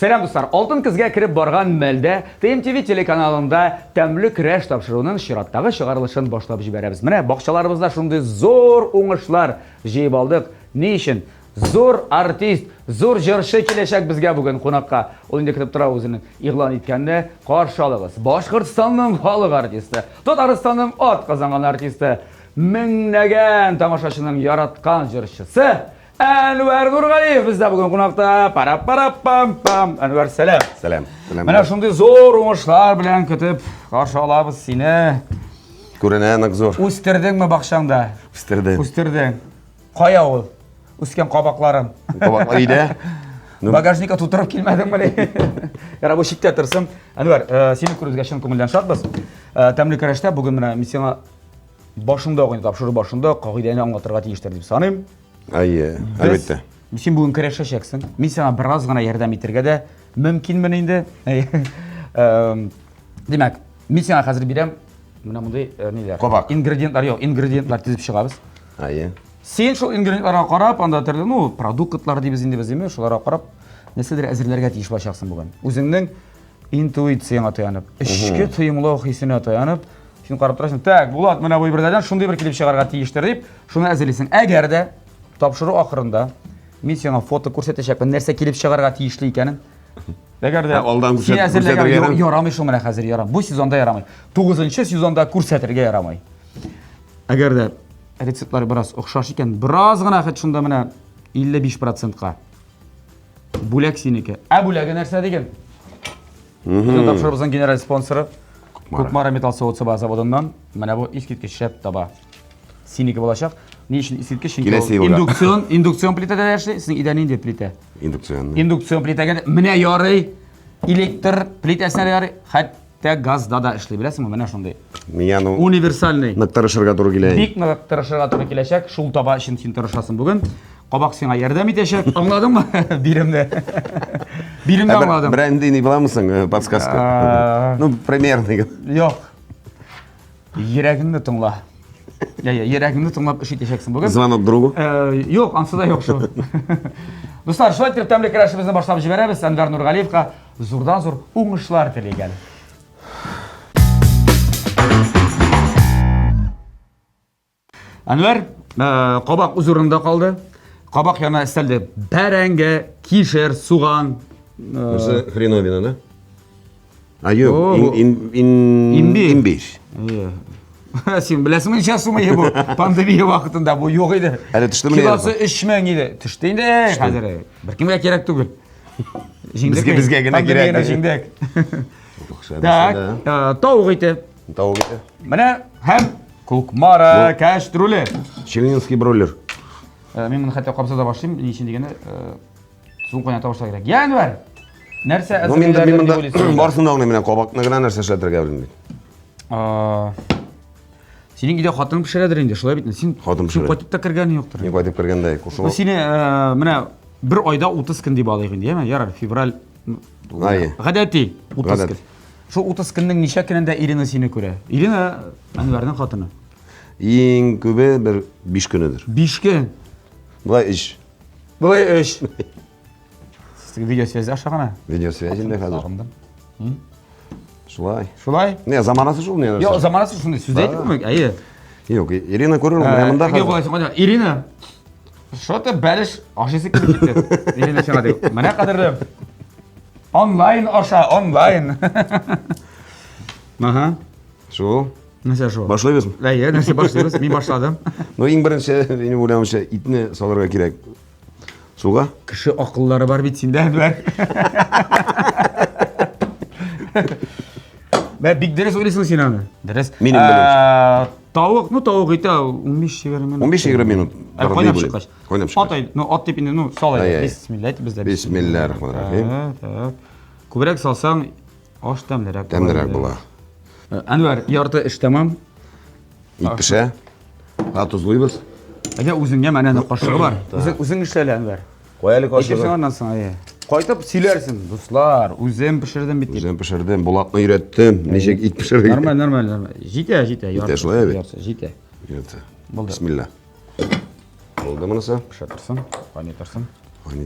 Selam dostlar, Алтын кізге кіріп барған мәлде ТМТV телеканалында тәмлі крәш тапшыруының шираттағы шығарылышын башлап жіберебіз. Міне, бақшаларымызда шундай зор оңышлар жейіп алдық. Не үшін? Зор артист, зор жыршы келешек бізге бүгін қонаққа. Ол енді кітіп тұра өзінің иғлан еткенде қаршы алығыз. Башқұртстанның халық артисті, Татарстанның ат қазанған артисті, мыңнаған тамашашының яратқан жыршысы Әнуар Нұрғалиев бізде бүгін қонақта. Пара-пара-пам-пам. Әнуар, сәлем. Сәлем. Міне шындай зор оңышлар білән күтіп қаршы алабыз сені. Көрінәнік зор. Өстірдің ме бақшаңда? Өстірдім. Өстірдің. Қая ол? Өскен қабақларым. Қабақлар үйде? Багажника тұтырып келмедің міне. Яра, бұл шекте тұрсым. Әнуар, сені көрізге шын көңілден шатпыз. Тәмлі кіріште бүгін міне мен сені башында ойын тапшыру башында қағиданы аңлатырға тиіштер деп санайым. Айы, әлбетте. Сен бүгін кіріші шексің. Мен сені біраз ғана ярдам етерге де мүмкінмін енді. Демек, мен сені қазір берем мына мұндай нелер. Қабақ. Ингредиентлар тізіп шығабыз. Айы. Сен шол ингредиентларға қарап, анда түрде, продуктлар дейбіз енді біз емес, шоларға қарап, нәрселер әзірлерге тиіш башақсың бүгін. Өзіңнің интуицияңа таянып, ішкі тыйымлау хисіне таянып, сен қарап тұрасың, так, болады, мына бой бірден шундай бір келіп шығарға тиіштер деп, шуны әзірлесің. Әгер де тапшыру ақырында мен сені фото көрсетешекпін, нәрсе келіп шығарға тиішті екенін. Әгер де сен әзірлеген ярамай шо міне қазір ярамай. Бұл сезонда ярамай. 9-шы сезонда көрсетірге ярамай. Әгер де рецептлары біраз ұқшаш екен, біраз ғана қет шында міне 55%-қа. Бөлек сенеке. Бөлегі нәрсе деген? Біздің тапшырыбыздың генерал спонсоры Көкмара металл соғытсы база заводынан міне бұл ескерткіш шәп таба. Сенеке болашақ. Не үшін ескерткіш? Индукцион плитада дәрші, сіздің иданейінде плита. Индукцион плитаға міне ярый, электр плитасына ярый, хәтті газда да ішлей білесің мұ, міне шындай. Универсальный. Нақтарышырға тұры келейін. Бик нақтарышырға тұры келешек, шул таба үшін сен тұрышасың бүгін. Қабақ сеңа ярдам етешек, аңладың ма? Биремді. Биремді аңладым. Бренді не біламысың, подсказка? Ну, примерный. Йоқ. Ерегіңді тұңла. Ерегіңді тұңлап үш етешексің бүгін. Звонок другу? Йоқ, ансыда йоқ шу. Достар, шулай тіріп тәмлі кірәшімізді баштап жіберебіз. Әнуар Нұрғалиевқа зордан зор оңышлар тілеген. Әнуар, қабақ ұзырында қалды. Қабақ яна істелді бәрәңге, кишер, суған. Осы хреновина, да? Айоқ, имбир. Сен білесің мен шасу ма ебу? Пандемия вақытында бұл йоқ еді. Әлі түшті міне Киласы 3000 еді. Түшті енді қазір. Бір кімге керек түгіл. Бізге гіне керек. Жеңдек. Так, тауық еті. Тауық еті. Міне, хәм көкмара, кәштрулі. Челнинский бройлер. Мен мұны қайта қапсада башлайым. Не үшін дегенде, суын қойна табашта керек. Әнуар, нәрсе әзірлерді деп ойлайсың? Барсында оңна менен қабақына ғана нәрсе шәтірге білмейді. Сенің үйде қатын пішіредір енді, шылай бейтін. Сен қайтып та кіргені жоқтыр. Мен қайтып кіргенде құшылы. Сені бір айда 30 күн деп алайын дейме? Ярар, февраль. Ғадәти 30 күн. Шо 30 күннің неше күнінде Ирина сені көре? Ирина Әнуардың қатыны. Ең көбі бір 5 күнідір. 5 күн? Бұлай үш. Бұлай үш. Сіздің видеосвязі ашағана? Видеосвязінде қазір. Шулай. Шулай? Не, заманасы шул не? Йо, заманасы шундай сөз айтып көмек, әйе. Йоқ, Ирина көрір мұнда қазір. Ирина, шоты бәліш ашысы келіп кетті. Ирина сен адек. Мәне қадырлым. Онлайн аша, онлайн. Аха. Шул. Нәрсе шул? Башлай бесім? Әйе, нәрсе башлай бесім. Мен башладым. Но ең бірінші, мен ойлаймынша, итіне саларға керек. Суға? Кіші ақыллары бар бет сенде Әнуар. Бик дәрес ойлайсың сен аны? Дәрес. Менің білім. Тауық, тауық еті 15-20 минут. 15-20 минут. Қойнап шыққаш. Қойнап шыққаш. Атай, ат депінде, салай. Бисмилля айты бізде. Бисмиллахиррахманиррахим. Көбірек салсаң, аш тәмлірек. Тәмлірек бола. Әнуар, ярты іш тамам. Ит піше. Тұзлойбыз. Әде өзіңе мәнені қашығы бар. Өзің іштелі Әнуар. Қоялы қашығы. Қайтып сөйлерсің, достар, өзім пішірдім беткен. Өзім пішірдім, болатны үйреттім, нешек ит пішірдім. Нормаль. Жите. Жите, шылай әбе? Жите. Бисмилля. Болды мұнысы? Піші тұрсын, қайны тұрсын.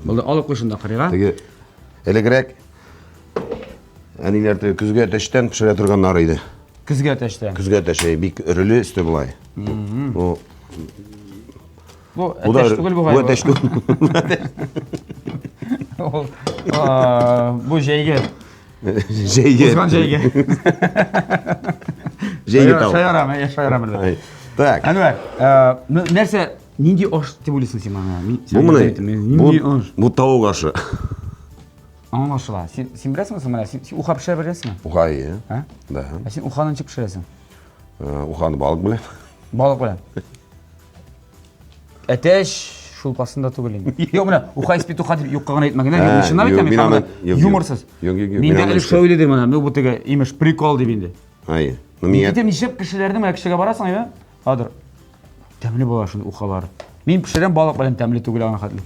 Болды, алып қойшында қырыға. Әлігірек Әнилерді күзге әтештен пішіре тұрғанлары еді. Күзге әтеште. Күзге әтеші бик үрілі үсті бұлай. Бұл әтеш түгіл бұғай. Бұл әтеш түгіл. Бұл жейге. Жейге. Ұзған жейге. Жейге тау. Шайарам. Так. Әнуар, нәрсе, ненде ош деп ойлайсың сен мана? Бұл тауық ашы. Аңын ашыла. Сен білесің сен мана? Сен уха пішір білесің? Уха ие. Да. Сен уханың чіп пішіресің? Уханы балық білем. Балық білем. Әтеш шулпасында түгілейін. Yok мына уха испит уха деп юққа ғана етмәгенде. Шынап етемін, юморсыз. Менде әлі шөйледі мына, бұл бұтыға имеш прикол деп енді. Айы. Кетем нешеп кішілердің мына кішіге барасың, айда? Адыр, тәмілі бола шын ухалары. Мен пішірем балық білем тәмілі түгілі ағына қатылы.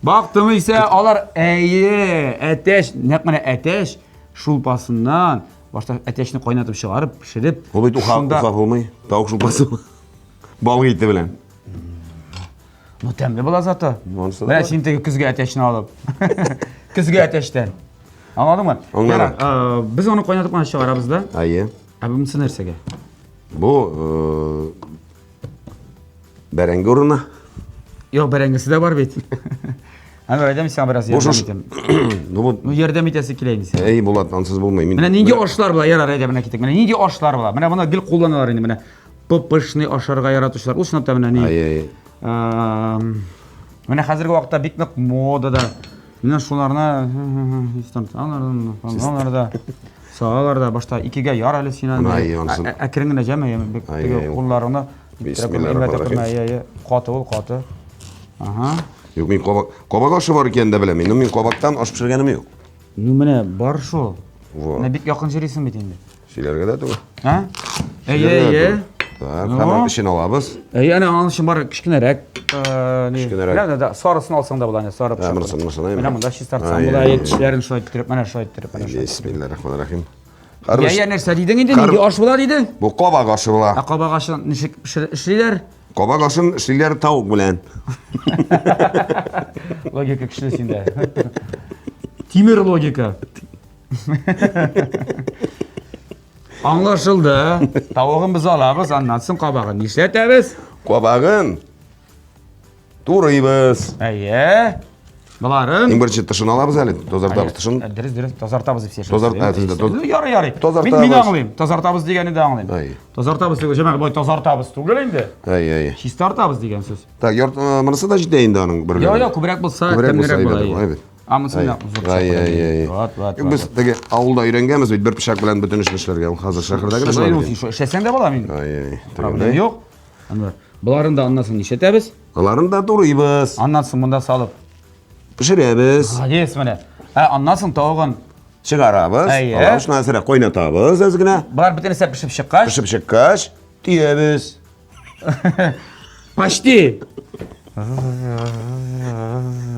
Бақтымы ise алар әтеш, нәк мына әтеш шулпасынан, башта әтешіні қойнатып шығарып, пішіріп. Ол бейт уха болмай, тауық шулпасы балық етті білем. Ну тәмілі бола заты. Мына сен тегі күзге әтешін алып. Күзге әтештен. Аңладың ма? Біз оны қойнатып қана шығарабыз да. Айы. Әбімсі нәрсеге? Бұл бәрәңгі ұрына. Yok bərəngisi də var beyt. Hani öyle demişsən biraz yerdən etəm. Ну yerdən etəsi kiləyiniz. Ey Bulat, ansız bulmay. Mənə nindi aşlar bula yarar edəbinə kitik. Mənə nindi aşlar bula. Mənə buna gil kullanırlar indi mənə. Pıpışını aşarığa yaratışlar. O sınıfta mənə ne? Mənə hazırki vaqtda biknik modada. Mənə şunlarına anlarda sağlarda başta ikiga yar əli sinan. Əkringə cəmə qullarına Bismillahirrahmanirrahim. Qatı ol, qatı. Aha. Yok, men qabaq aşı var ekan de bilemin. Men qabaqdan aş pişirgenim yok. Ну менә бар шул. Менә бик якын җирисең бит инде. Сөйләргә дә түгел. Ха? Әйе. Так, һәм эшен алабыз. Әйе, аны алышым бар кичкенәрәк. Менә да сарысын алсаң да була, сарып чык. Менә монда чистартсаң була, тишләрен шулай иттереп, менә шулай иттереп, менә шулай. Бисмиллахиррахманиррахим. Әйе, нәрсә дидең инде? Нинди аш була диде? Бу qabaq aşı була. Qabaq ашы ничек эшлиләр? Qabaq aşın эшлиләр тауык белән. Логика кишле синдә. Тимер логика. Аңлашылды. Тавыгын biz алабыз, аннан соң qabagын нишләтәбез? Qabagын турыйбыз. Әйе. Буларын. Иң беренче тышын алабыз әле, тазартабыз тышын. Дөрес, тазартабыз дип сөйләшәбез. Тазартабыз. Ярый. Мин аңлыйм. Тазартабыз дигәнне дә аңлыйм. Тазартабыз дигән җәмәгать бай тазартабыз түгел инде. Әйе. Чистартабыз дигән сүз. Так, монысы да җитә инде аның бер. Йо, күбрәк булса, тәмлерәк була. Амысын да зур. Без теге авылда өйрәнгәнбез бит бер пишак белән бөтен эшне эшләргә. Хәзер шәһәрдәге эшләр. Эшләсәң дә була мин. Проблема юк. Буларын да аннан соң нишләтәбез? Аларын да турыйбыз. Аннан соң монда салып пешерәбез. Гадес менә. Аннан соң тавыгын чыгарабыз. Алашны әзрәк кайнатабыз әзгенә. Булар бөтен нәрсә пешеп чыккач. Пешеп чыккач, тиябез. Почти.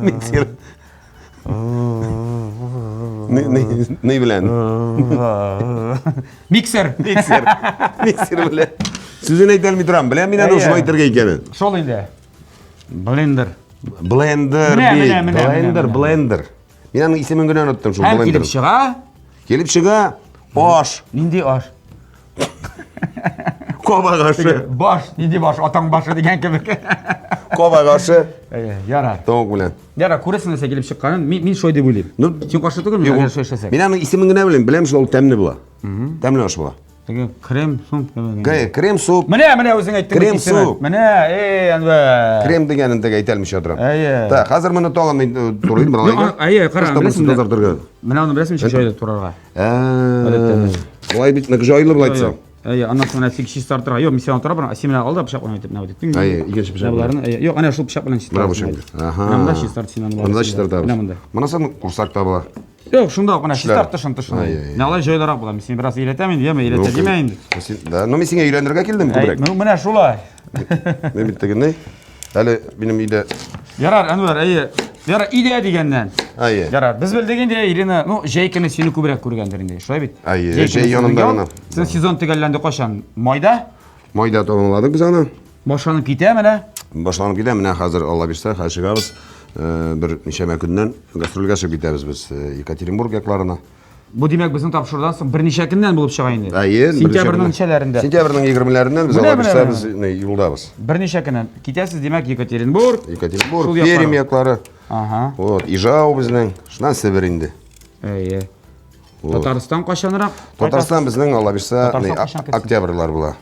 Миксер. Ne bilen? Mixer. Mixer bilen. Sizin eytel mi duram? Bilen minen hoşuma iterge ikenin. Şol indi. Blender. Blender. Minen isimin güne unuttum şu Blender. Kelip çığa? Kelip çığa. Boş. Nindi aş? Qabaq aşı. Boş. Nindi boş? Atang başı degen kebek. Qabaq aşı. Yarar. Tavuk bilen. Yarar, көресің десе келіп шыққанын, мен шой деп ойлаймын. Сен қашы түгіл, мен шой ішесек. Мен исімін гіне білем сол тәмні бұла. Тәмні аш бұла. Крем, суп. Крем, суп. Міне өзің айттың. Крем, суп. Міне, әнбі. Крем дегенін теге айталмыш отырам. Әйе. Так, қазір мұны тоғын мен тұрайын бір Әйе, қара, білесің бе? Міне оны білесің шын жайлы тұрарға. Бұлай бит, нәкі жайлы бұл айтсам. Әйе, аннан соң әсік шистартыра. Йо, мен сен отыра бұрын, сен алды да пышақ ойнайтып нәу деттің. Әйе, екінші пышақ. Йо, әне шыл пышақ білен шистартыра. Мында шистарты сен Мында шистартабыз. Мына сын құрсақта бұла. Йо, шында мына шистарты шынты шын. Нәлай жойларақ бұла. Мен сен біраз елетем енді, еме елете деме енді. Но мен сенге үйрендірге келдім көбірек. Міне шулай. Мен біттігін әлі менің үйде... Ярар, әнуар, әйе. Яра идея дегеннен. Айе. Яра, біз білдегенде Ирина, жейкені сені көбірек көргендерінде. Шулай бит? Айе, жей янымдарына. Сен сезон тегелленді қошан майда? Майда тоғынладық біз аны. Башланып кете мене? Башланып кете, мене қазір Алла берсе, қашығабыз. Бір неше күннен гастрольға шығып кетеміз біз Екатеринбург яқларына. Бу демәк безнең тапшырудан соң берничә көннән булып чыга инде. Сентябрьнең ничәләрендә? Сентябрьнең 20-ләрендән без алга бирсә без юлдабыз. Берничә көннән. Китәсез демәк Екатеринбург. Екатеринбург, Пермь яклары. Ага. Вот, Ижау безнең, шуннан Себер инде. Әйе. Татарстан кашанрак? Татарстан безнең алга бирсә Татарстан кашан китсен? октябрьлар була.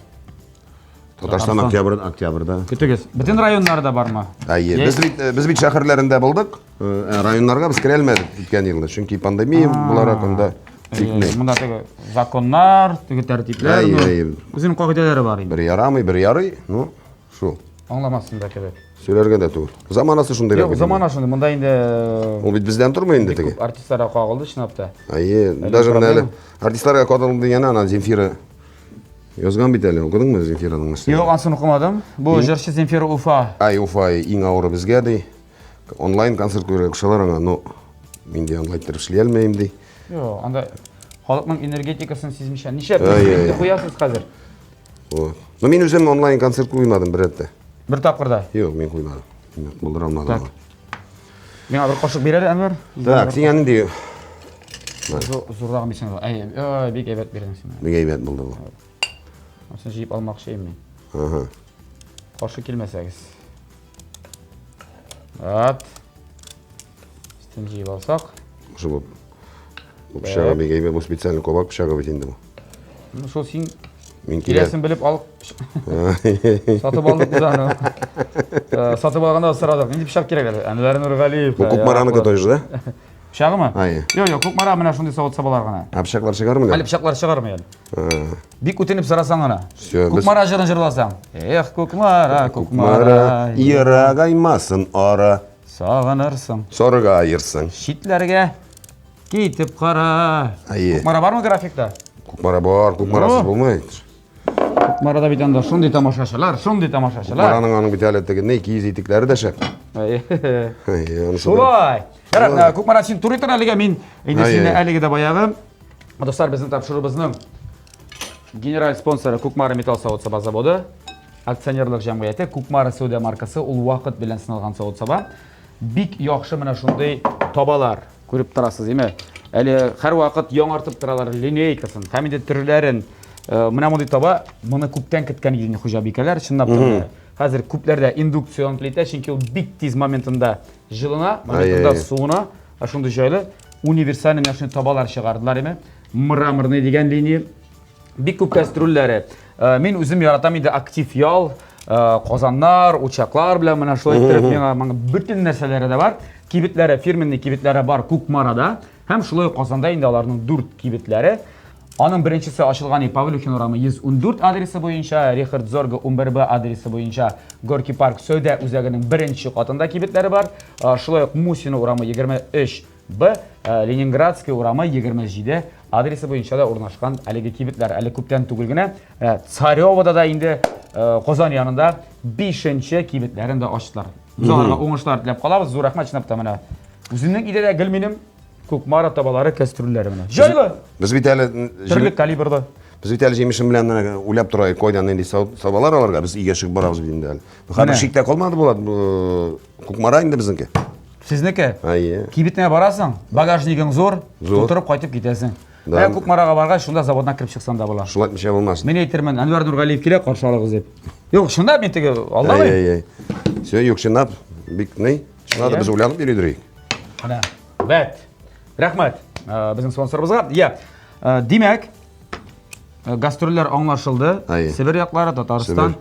Татарстан октябрьдә. Көтегез. Бөтен районнарда бармы? Әйе, без бит шәһәрләрендә булдык. Районнарга без керә алмадык үткән елда, чөнки пандемия буларак анда тикне. Монда теге законнар, теге тәртипләр, үзенең кагыйдәләре бар инде. Бер ярамый, бер ярый, ну, шул. Аңламасын да кебек. Сөйләргә дә түгел. Заманасы шундый Юк, замана шундый. Монда инде ул бит бездән тормый инде теге. артистларга кагылды чынапта. Әйе, даже менә артистларга кагылды яна ана Земфира язган бит әле. Укыдыңмы Земфираның нәрсә? Юк, анысын укымадым. Бу җырчы Земфира Уфа. Уфа иң авыры безгә ди. Онлайн концерт күрә кешеләр аңа, ну, мин дә онлайн эшли алмыйм ди. Юк, анда халыкның энергетикасын сизмичә. Ничә инде куясыз хәзер? Вот. Но мин үзем онлайн концерт куймадым бер рәттә. Бер тапкырда. Юк, мин куймадым. Булдыра алмадым. Миңа бер кашык бир әле, Әнвәр. Так, син инде Зуррак мисен. Ай, бик әйбәт бирдең син. бик әйбәт булды бу. Асын җыеп алмакчы идем мин. Ага. Кашык килмәсәгез. Вот. Стен җыеп алсак. Шу бу пычагы бик әйбәт, бу специаль кабак пычагы бит инде бу. Ну шул син Мин килә. киләсен белеп алып сатып алдык без аны. Сатып алганда сорадык. Инде пычак кирәк әле. Әнвәр Нургалиев. Бу Кукмараныкы тоже, да? Пычагымы? Ай. Юк, Кукмара менә шундый савыт сабалар гына. Пычаклар чыгармы? Әле пычаклар чыгармый әле. Бик үтенеп сорасаң ана. Всё, Кукмара җырын җырласаң. Эх, Кукмара, Кукмара, Ирак аймасын ара, сагынырсың. сорга айырсың. Читләргә китеп кара. Әйе. Кукмара бармы графикта? Кукмара бар, кукмарасыз булмый. Кукмарада бит анда шундый тамашачылар, шундый тамашачылар. Кукмараның аның бит әле теге киез итекләре дә шәп. Әйе. Әйе, анысы. Шулай. Ярат, Кукмара син туры тора әлегә мин инде Әйе. сине әлеге дә баягы. Достар, безнең тапшырыбызның генераль спонсоры Кукмара металл савыт саба заводы, акционерлык җәмгыяте, Кукмара Сәүдә маркасы, ул вакыт белән сыналган савыт саба. Бик яхшы менә шундый табалар. Күреп торасыз, әйме? Әле һәр вакыт яңартып торалар линейкасын, һәм инде төрләрен. Менә мондый таба, моны күптән көткән иде хуҗабикәләр, чынлап та. Хәзер күпләрдә индукцион плита, чөнки ул бик тиз моментында җылына, моментында суына, шундый җайлы универсальный мәшин табалар чыгардылар име. Мраморный дигән линия. Бик күп кастрюльләре. Мин үзем яратам инде актив ял, казаннар, учаклар белән менә шулай итеп миңа бөтен нәрсәләре дә бар. Кибетләре, фирменный кибетләре бар Кукмарада. Һәм шулай Казанда инде аларның 4 кибетләре. Аның беренчесе ачылган Павлюхин урамы 114 адресы буенча, Рихард Зорга 11Б адресы буенча, Горький парк Сәүдә үзәгенең беренче катында кибетләре бар. Шулай ук Мусина урамы 23Б, Ленинградский урамы 27 адресы буенча да урнашкан әлеге кибетләр. Әле күптән түгел генә Царёвада да инде Казан янында 5нче кибетләрен дә ачтылар. Без аларга уңышлар теләп калабыз. Зур рәхмәт чынлап та менә. Үзенең идея гел минем Кукмара табалары, кастрюльләре менә. Җайлы. Без бит әле Төрле калибрда. Без бит әле җимешем белән уйлап торайык, кайдан инде сабалар аларга, без игә чыгып барабыз бит инде әле. Хәзер шиктә калмады булат Кукмара инде безнеке. Сезнеке? Әйе. Кибетне барасың, багажнигың зур, тутырып кайтып китәсең. Кукмарага баргач, шунда заводдан кирип чыксаң да була. Шулай мичә булмас. Мен әйтермен, Әнвәр Нургалиев килә, каршы алыгыз дип. Юк, шунда мен теге алдамый. Әйе. Все, юк, чынлап, бик ней. Шунда без уйланып йөридек. Ана, бәт. Рәхмәт безнең спонсорыбызга. Я, димәк, гастрольләр аңлашылды. Себер яклары, Татарстан.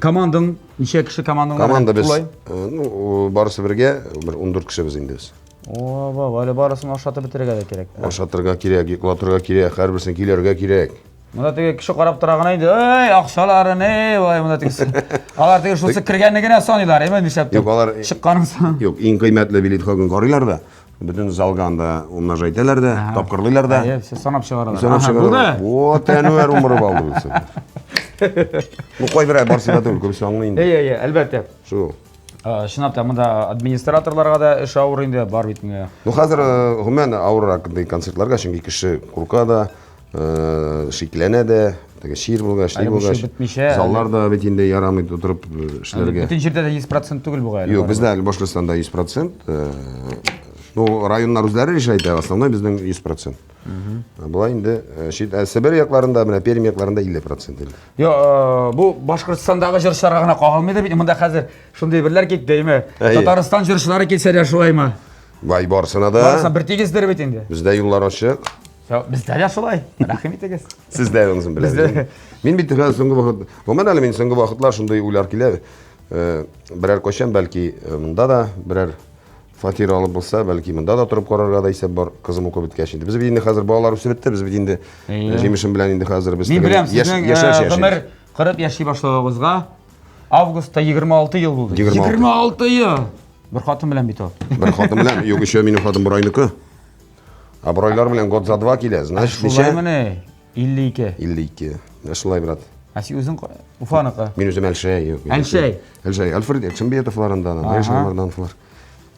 Командаң, ничә кеше командаң бар? Команда без, ну, барысы бергә, 14 кеше без инде без. Оба, әле барысын ашатып бетерергә дә кирәк. Ашатырга кирәк, йоклатырга кирәк, һәрберсен килергә кирәк. Монда теге кеше карап торган иде. Эй, акчалары не, вай, монда теге. Алар теге шусы кергәнне генә саныйлар, эме, нишләп? Юк, алар чыкканын сан. Юк, иң кыйммәтле билет хакын карыйлар да. Бөтен залга анда умножайтәләр дә, тапкырлыйлар да. Әйе, санап чыгаралар. Санап чыгаралар. Вот, Әнвәр умырып алды без. Бу кайбер барсы да түгел, күп саңлы инде. Әйе, әлбәттә. Шу. Чынлап та монда администраторларга да эш авыр инде, бар бит миңа. Ну хәзер гомумән авыррак концертларга, чөнки кеше курка да, шикләнә дә, теге шир булгач, шир булгач. Заллар да бит инде ярамый тутырып эшләргә. Бөтен җирдә дә 100% түгел бу гайры. Юк, бездә Башкортстанда 100%. Ну, районнар үзләре решает, основной безнең 100%. Була инде Сибир якларында, менә Пермь якларында 50%. Бу Башкортстандагы җырчыларга гына кагылмый бит. Монда хәзер шундый берләр кит дәйме. Татарстан җырчылары китсә дә шулаймы? Бай барсына да. Барса бер тигездер бит инде. Бездә юллар ачык. Бездә дә шулай. Рәхим итегез. Сездә үзем беләм. Мин бит соңгы вакыт, гомумән әле мин соңгы вакытлар шундый уйлар килә. Берәр кайчан бәлки монда да берәр фатир алып булса, бәлки монда да торып карарга да исәп бар, кызым укып беткәч инде. Без бит инде хәзер балалар үсеп бетте, без бит инде җимешем белән инде хәзер без яшәр гомер 40 яши башлагызга августта 26 ел булды. 26 ел. Бер хатын белән бит ул. Бер хатын белән, юк еще минем хатын Бурайныкы. А Бурайлар белән год за 2 килә, значит, ничә? 52. 52. Шулай, брат. А син үзең Уфаныкы? Мин үзем Әлшәй. Әлшәй. Әлшәй, Альфред Чембетовларында, Яшәмәрдән флар.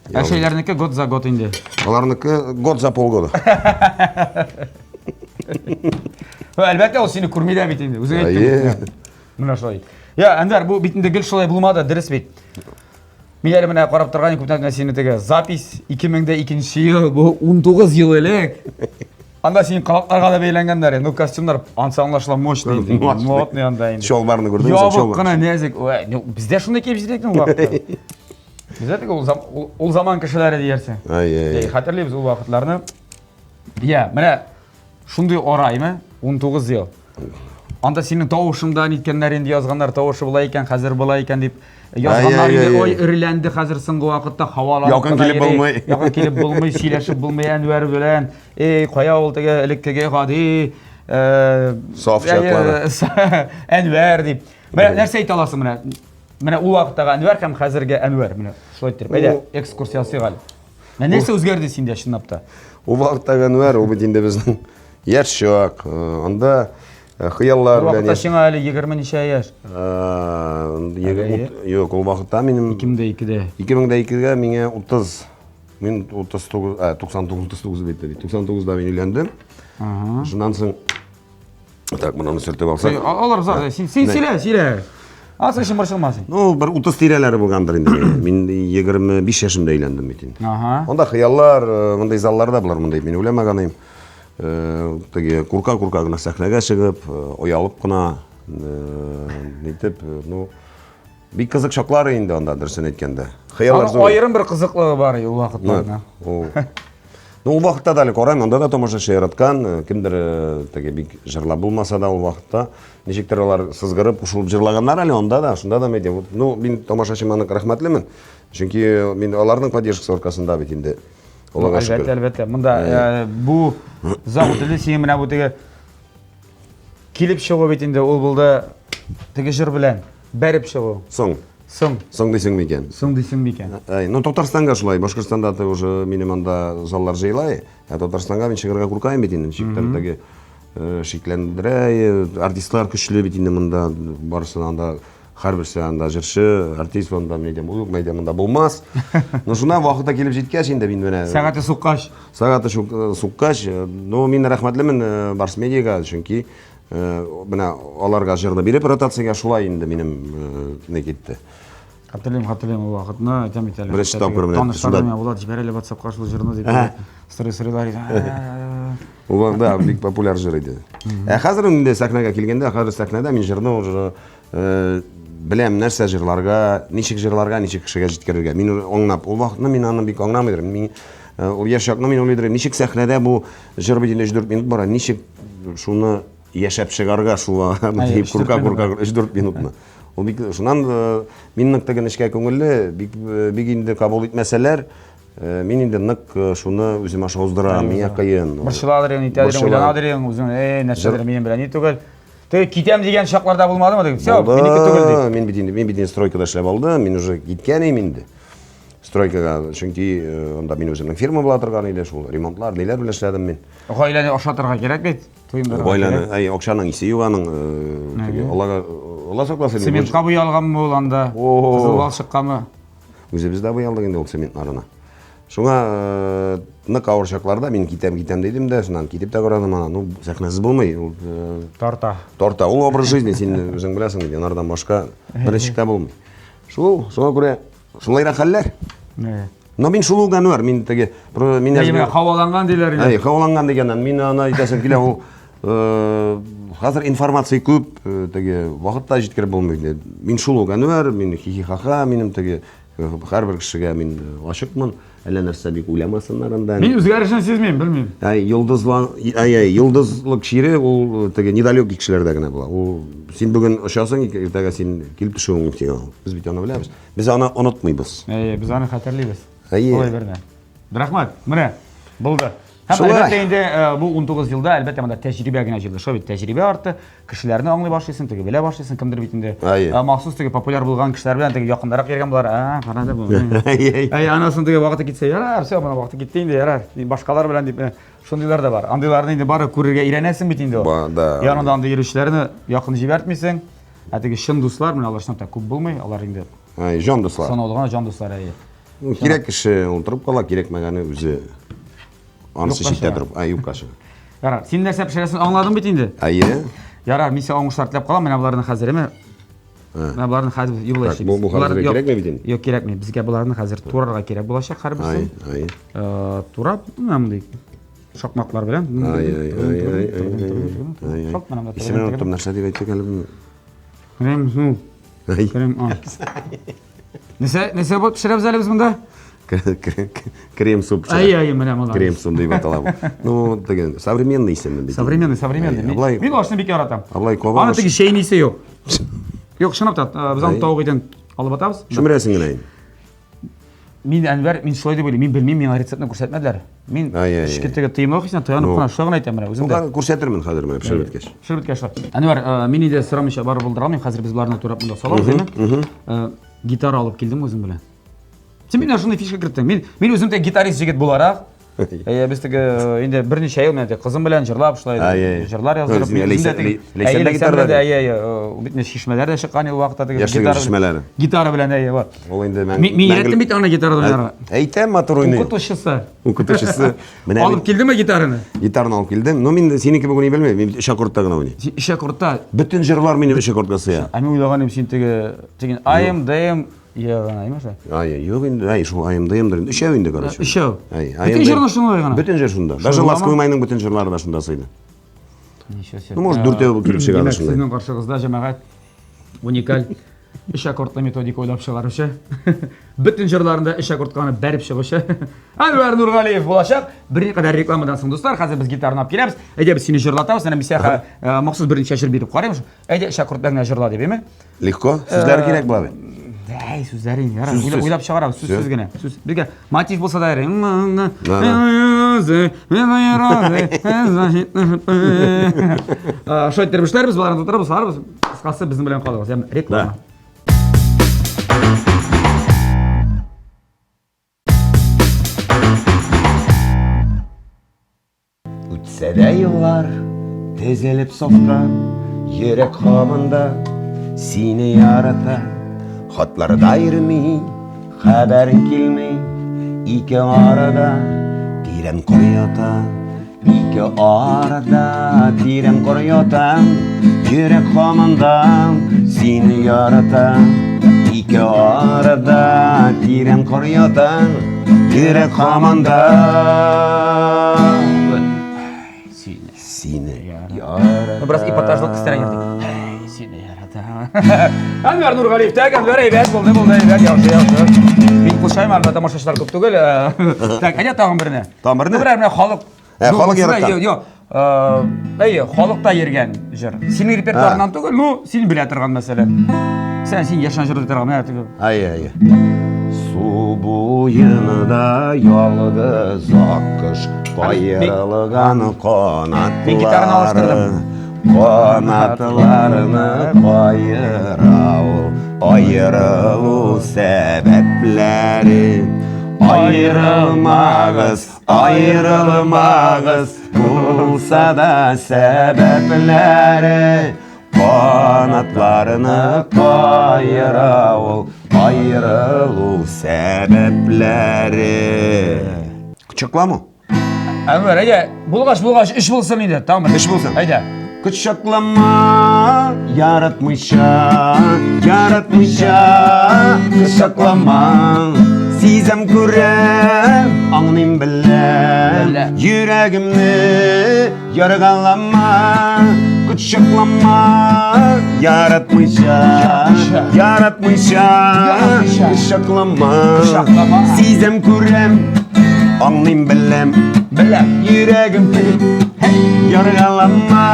Әлшәйләрнеке год за год инде. Аларныкы год за полгода. Әлбәттә ул сине күрми дә бит инде. Үзең әйттең. Менә шулай. Әнвәр, бу бит инде гел шулай булмады, дөрес бит. Мин әле менә карап торган күптән сине теге запись 2002 ел, бу 19 ел элек. Анда син калакларга да бәйләнгәннәр. Ну костюмнар аңлашыла мощный инде. Модный анда инде. Чолбарны күрдеңме? Чолбар. Кына нәзик. Бездә шундый киеп җитәкме вакытта? Бездә теге ул заман кешеләре диярсең. Хәтерлибез ул вакытларны. Менә шундый араймы 19 ел. Анда синең тавышыңда ниткәннәр инде язганнар, тавышы булай икән, хәзер булай икән дип язганнар инде. Ой, ирләнде хәзер соңгы вакытта һавалар. Якын килеп булмый. Якын килеп булмый, сөйләшеп булмый Әнвәр белән. Кая ул теге элеккеге гади саф чаклары. Әнвәр дип. Менә нәрсә әйтә аласың менә? Менә ул вакыттагы Әнвәр һәм хәзерге Әнвәр. Менә шулай итеп. Әйдә, экскурсия ясыйгыз. Менә нәрсә үзгәрде синдә чынлап та? Ул вакыттагы Әнвәр, ул бит инде безнең яшь чак. Анда хыяллар белән. Вакытта сиңа әле 20 ничә яшь? Юк, ул вакытта минем 2002-дә. 2002-гә миңа 30. Мин 99 бит. 99-да мин өйләндем. Шуннан соң так, моны сөртеп алсак. Алар зар, син сөйлә. Аса шин борчылмасын. Ну, бер 30 тирәләре булгандыр инде. Мин 25 яшымда өйләндем бит инде. Анда хыяллар, мондай залларда булар, мондай мин уйламаганым. Теге курка гына сәхнәгә чыгып, оялып кына нитеп, ну бик кызык шаклары инде анда дөресен әйткәндә. Хыяллар зур. Аерым бер кызыклыгы бар ул вакытта. Ну ул вакытта да карайм, анда да тамашачы яраткан, кимдер теге бик җырлап булмаса да ул вакытта ничектер алар сызгырып, кушылып җырлаганнар әле анда да, шунда да мәйдә. Ну мин тамашачыма рәхмәтлемен. Чөнки мин аларның поддержкасы аркасында бит инде. Әлбәттә. Монда бу заводда син менә бу теге килеп чыгу бит инде ул булды теге җыр белән бәреп чыгу. Соң дисең микән? Соң дисең микән? Ну Татарстанга шулай, Башкортстанда да уже минем анда заллар җыйлай. Татарстанга мин чыгарга куркайм бит инде. Чиктән теге шикләндерә, артистлар көчле бит инде монда барысында анда һәрберсе анда җырчы, артист анда мәйдәмендә булмас. Ну шуна вакытта килеп җиткәч инде мин менә сәгате суккач. Ну мин рәхмәтлемен Барс медиага, чөнки менә аларга җырны биреп ротациягә шулай инде минем не китте. Хәтерлим ул вакытны, әйтәм бит әле. Беренче тапкыр менә таныштырдым, Булат җибәрәле WhatsApp-ка шул җырны дип. Стресслар иде. Ул да бик популяр җыр иде. Хәзер инде сәхнәгә килгәндә, хәзер сәхнәдә мин җырны уже беләм нәрсә җырларга, ничек кешегә җиткерергә. Мин аңлап, ул вакытны мин аны бик аңламый идем. Мин ул яшәкне мин уйлыйдым, ничек сәхнәдә бу җыр бит инде 4 минут бара, ничек шуны яшәп чыгарга шул дип курка 4 минутны. Ул бик шуннан миннең теге нечкә күңелле, бик инде кабул итмәсәләр, мин инде нык шуны үзем аша уздырам, миңа кыен. Борчыладыр, итәдер, уйланадыр, үзең, нәрсәдер минем белән ни түгел. Теге китәм дигән шакларда булмадымы дип. Всё, минеке түгел дип. Мин бит инде стройкада эшләп алдым, мин уже киткән инде. Стройкага, чөнки анда мин үземнең фирма була торган иде, шул ремонтлар, ниләр белән эшләдем мин. Гаиләне ашатырга кирәк бит. Туйымда. Гаиләне, акчаның исе юганың, Алла сакласын. Цементка буялганмы ул анда? Кызыл бал чыкканмы? Үзебез дә буялдык инде ул цементларына. Шуңа нык авыр чакларда мин китәм дидем дә, шуннан китеп тә карадым ана, ну сәхнәсез булмый, ул тарта. Ул образ жизни син үзең беләсең инде, нардан башка беренче булмый. Шуңа күрә шулайрак хәлләр. Но мен шулуганы бар, мен теге мен Хаваланган дейлер. хаваланган дегеннен мен аны айтасым килә ул хәзер информация күп, теге вакытта җиткер булмый. Мен шулуганы бар, мен хихихаха, минем теге һәрбер кешегә мин ашыкмын. Әллә нәрсә бик уйламасыннар анда. Мин үзгәрешен сизмим, белмим. Йолдызлык шире ул теге недалекий кешеләрдә генә була. Ул син бүген очасың, иртәгә син килеп төшүең мөмкин. Без бит аны беләбез. Без аны онытмыйбыз. Без аны хәтерлибез. Олай берне. Рәхмәт. Менә булды. Һәм әлбәттә инде бу 19 елда әлбәттә монда тәҗрибә генә җыелды. Шул бит тәҗрибә арты, кешеләрне аңлый башлыйсың, теге белә башлыйсың, кемдер бит инде. Махсус теге популяр булган кешеләр белән теге якындарак йөргән булар. Карады бу. Анасын теге вакыты китсә, ярар, все, моны вакыты китте инде, ярар. Башкалар белән дип шундыйлар да бар. Андыйларны инде бары күрергә өйрәнәсең бит инде. Янында андый йөрүчеләрне якын җибәртмисең. Теге чын дуслар, менә алар шунда күп булмый, алар инде. Җан дуслар. Санаулы җан дуслар. Кирәк кеше утырып кала, кирәкмәгәне үзе анысы читтә торып, юккашы. Ярар, син нәрсә пешерәсен аңладың бит инде? Ярар, мин сиңа аңлаштырып теләп калам, менә буларны хәзерме? Менә буларны хәзер юллай эшлибез. Бу хәзер кирәкме бит инде? Юк, кирәкми. Безгә буларны хәзер турарга кирәк булачак һәрберсен. Турап, менә шакмаклар белән. Исемен оттым, нәрсә дип әйтте әле? Нәрсә булып пешерәбез әле без монда? Крем суп. Менә монда. Крем суп дип атала. Ну, теге современный исеме бит. Современный. Мин ашны бик яратам. Аны теге шейни исе юк. Юк, шунап та, без аны тавык итен алып атабыз. Шумрәсең генә. Мин Әнвәр, мин шулай дип уйлыйм. Мин белмим, миңа рецептны күрсәтмәделәр. Мин эшкә тыймлык исән таянып кына шуны әйтәм менә үзем дә. Күрсәтермен хәзер менә пешереп беткәч. Пешереп беткәч. Әнвәр, мин инде сорамыйча барып булдырам. Хәзер без буларны турап монда салабыз, әйме? Гитара алып килдем үзем белән. Син мине шундый фишка кертең. Мин үзем дә гитарист җигет буларак. Без теге инде берничә ел менә кызым белән җырлап шулай җырлар яздырып. Ләйсәндә гитара. Битне шишмәләр дә чыккан ел вакытта теге гитара. Гитара белән бар. Ул инде мин өйрәттем бит аны гитара уйнарга. Әйтәм матур уйный. Укытучысы. Менә алып килдеме гитараны? Гитараны алып килдем. Но мин синеке бүген белмәйм. Мин үш аккордта гына уйный. Үш аккордта. Бөтен җырлар минем үш аккордка сыя. Мин уйлаганым син теге AM, DM Юк инде, шул айымдыр. Өчәү инде, короче. Өчәү. Бөтен җырлар шунда гына. Бөтен җыр шунда. Даже Ласковый майның бөтен җырлары да шунда сыйды. Ну, может, дүртәү килеп чыгар шунда. Сезнең каршыгызда җәмәгать уникаль өч аккордлы методика уйлап чыгаручы. Бөтен җырларында өч аккордка гына бәреп чыгучы. Әнвәр Нургалиев булачак. Берникадәр рекламадан соң дуслар, хәзер без гитараны алып киләбез. Әйдә без сине җырлатабыз, әнә мисәхә махсус берничә җыр биреп карыйм. Әйдә өч аккорд белән җырла дип, әйме? Легко. Сүзләр кирәк була бит. Сүзләрен ярар. Уйлап чыгарабыз, сүз генә. Сүз. Безгә мотив булса да ярый. Шулай иттербешләр без буларны тутырабыз, арбыз. Кыскасы безнең белән калыгыз. Ям реклама. Үтсә дә еллар тезелеп сафка, йөрәк хамында сине ярата. Хатларда йөрми, хәбәрең килми, ике арада тирән кор ята. Ике арада тирән кор ята, йөрәк хамында сине ярата. Ике арада тирән кор ята, йөрәк хамында сине ярата. Biraz ипотажлык кыстыра йөрдек. Сине ярата. Әнвәр Нургалиев, Әнвәр әйбәт булды, әйбәт, яхшы. Мин кушайм, әлбәттә тамашачылар күп түгел. Әйдә тагын берне. Менә халык. Халык ярата. Юк. Халыкта йөргән җыр. Синең репертуарыңнан түгел, ну, син белә торган мәсәлә. Син яшән җыр торган менә түгел. Су буенда ялгыз аккош, кайрылган канатлары. Канатларны кайрау, аерылу сәбәпләре. Аерылмагыз, аерылмагыз, булса да сәбәпләре. Канатларны кайрау, аерылу сәбәпләре. Кычыкламы? Әнвәр, әйдә, булгач эш булсын инде, тамыр. Эш булсын. Әйдә. Кычыклама, яратмыйча, кычыклама, Сезім көрем, аңнын білем, жүрегімні ярғалама, күтшіклама, яратмыйша, күтшіклама. Сезім көрем, аңнын білем, жүрегімді ярғалама.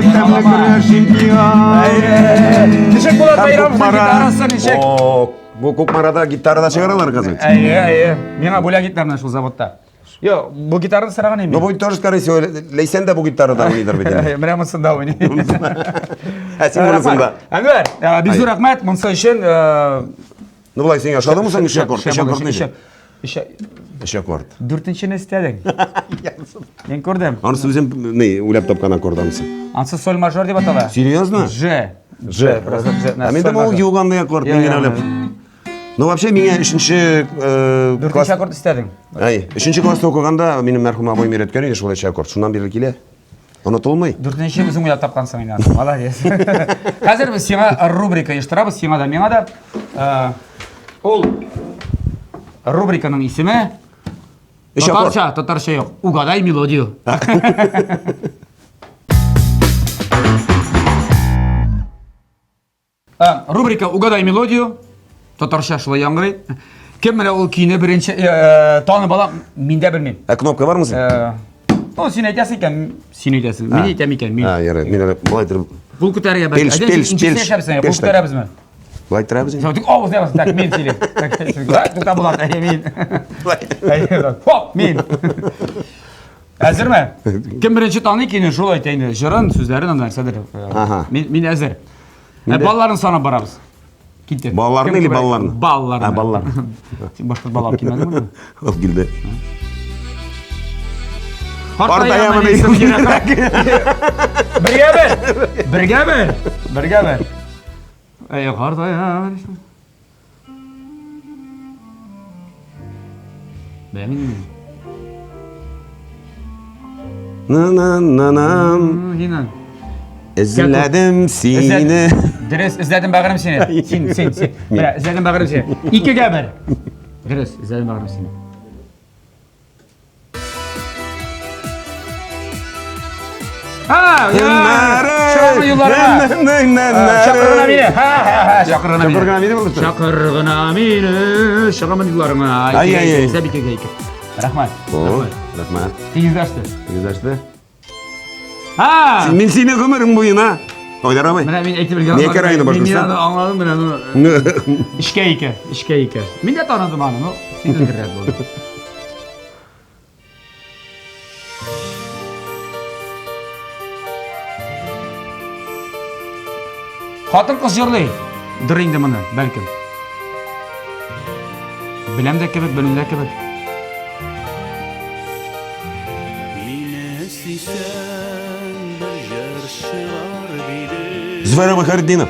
Тәмлі күрер чемпион. Нешек болады байрамымыздың гитарасы, нешек? Бұл Көкмарада гитарада шығаралар қазір. Меңа бөлек гитарна шул заводта. Йо, бұл гитараны сыраған емес. Но будет тоже, скорее всего, лейсен де бұл гитарада ойнайдар бетінде. Міне мұнсында ойнай. Сен мұнысында. Әнвар, бизу рахмет, мұнсы үшін... Ну, былай, сен ашады мұсың үш аккорд? Үш аккорд неше? Үш аккорд. Дүртіншіні істедің. Мен көрдім. Анысы өзім ойлап тапқан аккордамысы. Ансы соль мажор деп атала. Серьезно? Ж. А мен де бұл еуғандай аккорд, мен ген ойлап. Ну, вообще, мене үшінші Дүртінші аккорд істедің. Үшінші класста оқығанда менің мәрхум абайым үйреткен еді шолайша аккорд. Шунан бері келе. Ұнатылмай. Дүртінші өзің ойлап тапқансың мен. Молодец. Қазір біз сеңа рубрика ештірабыз, сеңа да меңа да. Ол рубриканың исімі Татарша жоқ. Угадай мелодию. Рубрика «Угадай мелодию». Татарша шулай яңғырайды. Кем міне ол күйіне бірінші таны бала менде білмейм. Кнопка бар мысың? Сен айтасың екен, сен айтасың. Мен айтам екен. Ярайды, мен былай тұрып. Бұл күтәрге бәк. Бұл күтәрі біз ме? Былай тұрабыз ең? Ауыз не басын, так, мен сөйлем. Тұқта болады, мен. Хоп, мен. Әзір ме? Кім бірінші таны екені жол айтайын. Жырын, сөздерін, аңдар, сәдір. Мен әзір. Балаларын сана барабыз. Балаларын или балаларын? Балаларын. Балаларын. Сен башқұрт бала алып келмедің мұны? Ол келді. Қартаяма дейсің керек. Бірге бір. Қартаяма дейсің. Бәмін. На-на-на-нам. İzledim seni. Dres, izledim bağırım seni. Sen. Bırak, izledim bağırım seni. İki geber. Dres, izledim bağırım seni. Ha, ya. Şakırgına yollarına. Şakırgına beni. Şakırgına beni bulursun. Şakırgına beni. Şakırgına yollarına. Ay. Zebike geyke. Rahmat. Rahmat. Tegizdaştı. Ha! Men seni ömürüm boyuna. Oynaramay. Мен айтып берген. Не керайны башкарсың? Мен аңладым, мен ішке. Мен де таныдым аны, но сен өлгерді болды. Қатын қыз жырлай. Дырыңды мұны, бәлкім. Білем де кебек, білім де кебек. Звара Бахардинов.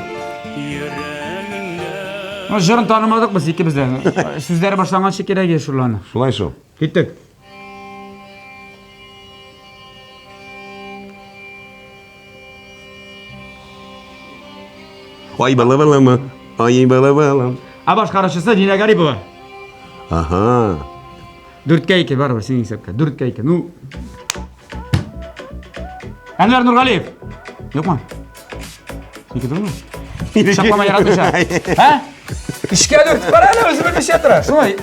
Жырын танымадық біз екеумізден. Сөздері башланғанша керек шуланы. Шулай шо. Кеттік. Ай бала-балама, ай бала-балам. А башқарушысы Дина Гарипова. Аха. Дүртке екен, бар сенің сәпке. Дүртке екен. Ну. Әнвар Нұрғалиев. Жоқ ма? Сен кетіп ма? Шақлама яратмыша. Ә? Ішке дүрт бар әлі өзі білмесе атыра. Шулай.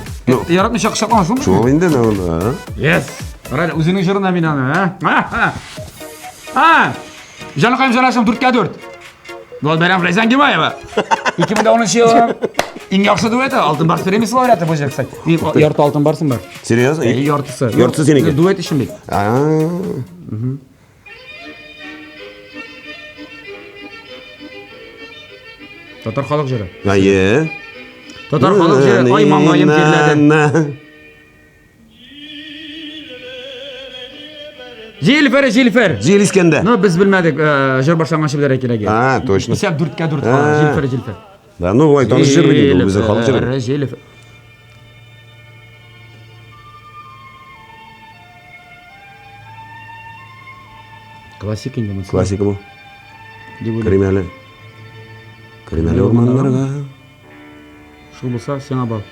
Яратмыша шақлама шулай. Шулай енді науын. Yes. Бар әлі өзінің жырына мен аны. Жанықайым жанашым дүртке дүрт. Бұл бәрем Райзан Гимаева. 2010 жылы ең жақсы дуэті. Алтын барс беремесі лауреаты бұл жер, кстати. Ярты алтын барсың бар. Серьезно? Яртысы. Яртысы сен екен? Дуэт ішін бек. Татар халық жыры. Айы. Татар халық жыры. Ай маңайым керледі. Жильфер. Жел искенде. Ну, біз білмедік, жыр башланғаншы білер екелеге. Точно. Есеп дүртке дүрт. Жильфер. Да, ну, ой, таныс жыр бейді, бұл біздің халық жыры. Жильфер. Классик енді мұнсы. Классика бұл. Кремәлі. Кремәлі ормандарға. Шул булса, сиңа бал.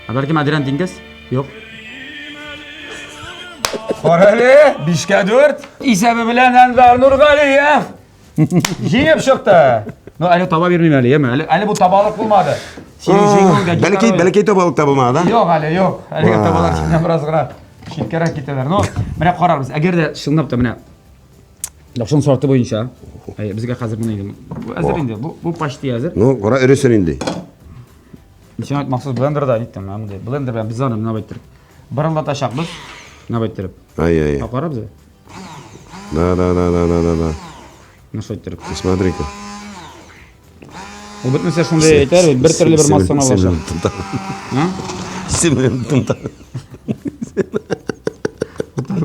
Бәлкем әдірен денгіз? Yok. Qarali, 5'e 4. İsəbi bilən Ənvər Nurqaliyev. Jiyib çıktı. No, Ali taba vermeyeyim Ali, yeme. Ali bu tabalık bulmadı. Belki tabalık tabılmadı. Yok Ali, yok. Ali tabalar kimden biraz qara şirkerak ketdiler. No, mene qararız. Agar da şundap da mene Şunun sortu boyunca. Bizge hazır bunu yedim. Bu hazır indi. Bu paşti hazır. No, qara öresin indi. Nişan maxsus blenderda etdim men bunday. Blender bilan biz onu nima ayttirib. Birilla tashaqmiz. Nima ayttirib. Ay. Qara biz. Da. Nasıl ayttirib. Смотри-ка. O bitmese shunday aytar, bir türlü bir massana boshqa. Ha? Simim tumta.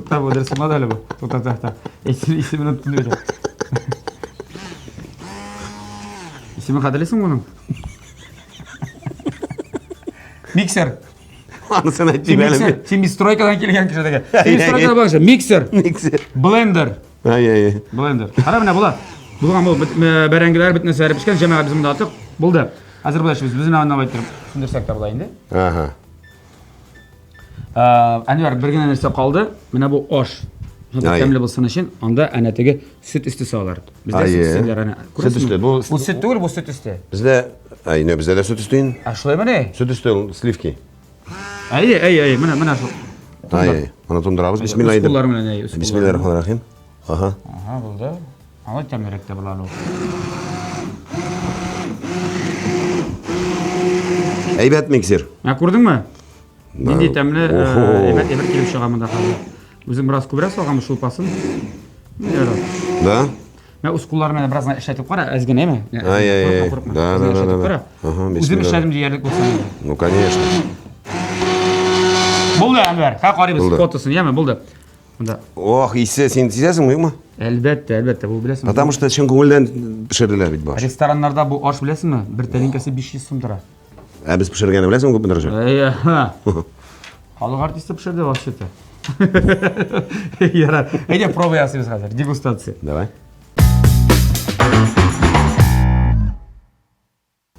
Tabii o dersi madalya bu. Tuta. İsmini unuttum diyor. İsmi hatırlıyorsun bunun? Mikser. Anasını aytayım Mikser. Sen stroykadan kelgan kishidagi. Stroykadan bakışa. Mikser. Blender. Ay. Blender. Qara mana bular. Bu ham barangilar bitne sarib pishgan, jamoa bizim atib bo'ldi. Hozir bo'lashimiz. Bizni nima ayttirib tushundirsak da bo'lar endi. Aha. Anvar birgina narsa qoldi. Mana bu osh. Tamli bo'lsin uchun onda anatiga sut usti solar. Bizda sutlar ana. Süt üstü bu Süt değil, bu süt üstü. bizde aynen bizde de süt üstüyün. Şöyle mi? Süt üstü slivki. Ay, mana şu. Ay. Onu tundurabız. Bismillahirrahmanirrahim. Bismillahirrahmanirrahim. Aha. Buldu. Ama temlerekte bulan o. Eybat mikser. Ya kurdun mu? Nindi temli evet kelib chiqamında qoldi. O'zim biroz ko'proq solganman shu pasini. Da? Men uskunlarni mana biroz ishlatib qara, ozginami? Ay. Da. Aha, o'zim ishladim deyarlik bo'lsa. Ну, конечно. Bo'ldi Anvar. Ha qaraymiz fotosini, yami bo'ldi. Bunda. Oh, ise sen sezasizmi, yo'qmi? Albatta, bu bilasizmi? Потому что chin ko'ngildan pishirdilar bit bosh. Restoranlarda bu osh bilasizmi? Bir talinkasi 500 so'm turadi. Biz pishirganini bilasizmi, ko'p daraja? Xalq artisti pishirdi вообще-то. Yarar. Haydi provayasiz hozir. Degustatsiya. Давай.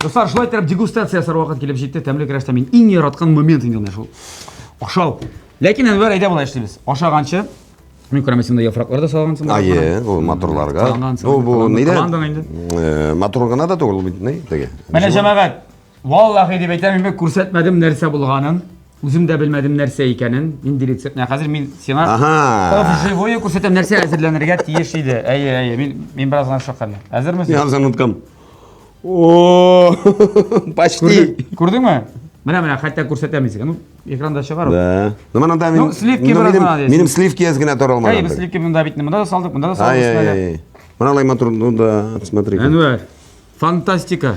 Do'stlar, shular taraf degustatsiyasi vaqt kelib jetdi. Tamlik rashda men eng yaratgan moment edi shu. Oshab. Lekin Anvar ayda bo'la ishlaymiz. Oshagancha men ko'ramasimda yaproqlarda solgansiz. Ay, bu motorlarga. Bu neydi? Motorga da to'g'ri ne? Dege. Mana jamoat. Vallahi deb aytaman, men ko'rsatmadim narsa bo'lganin. O'zim de bilmedim narsa ekenin. Men direksiya. Hozir men sena живое ko'rsatam narsa hazırlanırga tegish edi. Ay, men biroz shoqaman. Hazırmisiz? Yalnız unutgam. Oo! Почти. Ko'rdingmi? Mana hatta ko'rsatamiz. Ekranda chiqar. Da. Nimani men? Slivki biroz Menim slivki ozgina to'ra olmadim. Ay, biz slivki bunda bitdi. Bunda soldik, bunda soldik. Ay. Mana olay motor, da, смотри. Anvar. Fantastika.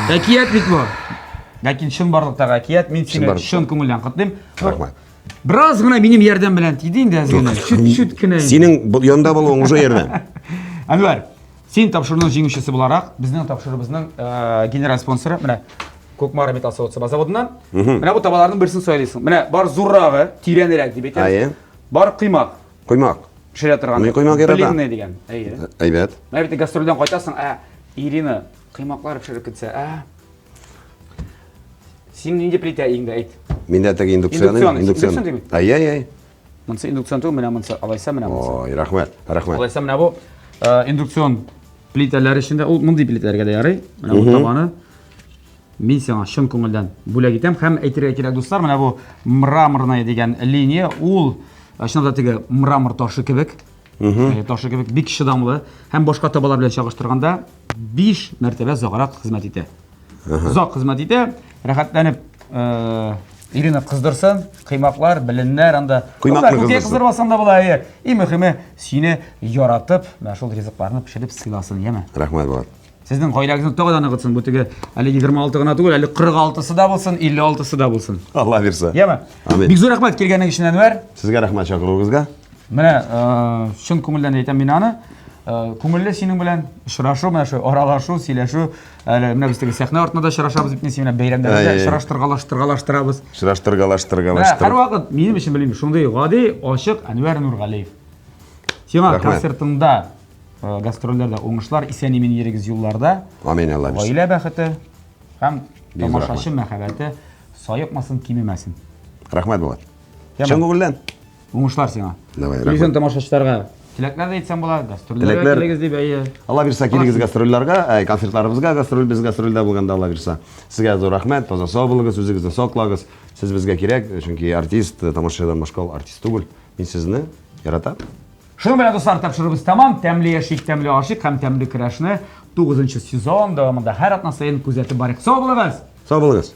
Takiyat bitmo. Lekin shin borliqdagi akiyat men seni shin ko'ngildan qildim. Rahmat. Birozgina mening yerdan bilan tegdi endi azgina. Chut-chutgina. Sening yonda bo'lgan o'sha yerdan. Anvar, sen topshiriqning jenguvchisi bo'laroq, bizning topshirig'imizning general sponsori mana Ko'kmara metal zavodidan. Mana bu tabalarning birisini so'ylaysan. Mana bor zurrog'i, tiranrak deb aytamiz. Bor qiymoq. Quymoq. Pishira turgan. Men quymoq yarada. Bilinni degan. Aybat. Mana bitta gastroldan qaytasan, Irina qiymoqlar pishirib ketsa, Sen ninde plita endi ayt. Menda tagi induksion. Ay. Mensa induksion tu, mana mensa alaysa, mana mensa. Oy, rahmat. Alaysa mana bu induksion plitalar ishida u bunday plitalarga da yaray. Mana bu tabani men senga shin ko'ngildan bo'lak etam. Ham aytira kerak do'stlar, mana bu mramornaya degan liniya, u shunday mramor toshi kibik. Toshi kibik bek shidamli, ham boshqa tabalar bilan solishtirganda 5 martaba uzoqroq xizmat etadi. Uzoq xizmat etadi. Rahatlanib Irina qizdirsin, qiymoqlar, bilinlar, anda qiymoqni qizdirmasan da bo'ladi. Eng muhimi seni yaratib, mana shu rizqlarni pishirib silasin, yema. Rahmat bo'ladi. Sizning qoidangizni to'g'ridan qilsin. Bu tigi hali 26 gina tugul, hali 46sida bo'lsin, 56sida bo'lsin. Alloh bersa. Yema. Amin. Bek zo'r rahmat kelganingiz uchun Anvar. Sizga rahmat chaqiruvingizga. Mana shin ko'ngildan aytaman men ani. Ko'ngilli sening bilan uchrashuv, mana shu oralashuv, siylashuv, mana bizdagi sahna ortida uchrashamiz, bitni sen bilan bayramda uchrashtirgalashtiramiz. Uchrashtirgalashtirgalashtirib. Har vaqt mening ishim bilaymi, shunday g'odiy oshiq Anvar Nurg'aliyev. Sen konsertingda гастрольләрдә уңышлар, исән-имин йөрегез юлларда. Амин, Алла бирсен. Гаилә бәхете һәм Бик тамашачы мәхәббәте саекмасын, кимемәсен. Рәхмәт Булат. Яман. Чын күңелдән. Уңышлар сиңа. Давай, Телевизион тамашачыларга теләкләр дә әйтсәң була, гастрольләргә Теләкләр- килегез дип әйе. Алла бирсә, килегез гастрольләргә, концертларыбызга, без гастрольдә булганда Алла бирсә. Сезгә зур рәхмәт, таза сау булыгыз, үзегезне саклагыз. Сез безгә кирәк, чөнки артист, тамашадан башка ул артист түгел. Мин сезне яратам. Шуның белән дуслар, тапшырыбыз тамам. Тәмле яшик, тәмле ашык һәм тәмле көрәшне 9-нчы сезон дәвамында һәр атна саен күзәтеп барыйк. Сау булыгыз. Сау булыгыз.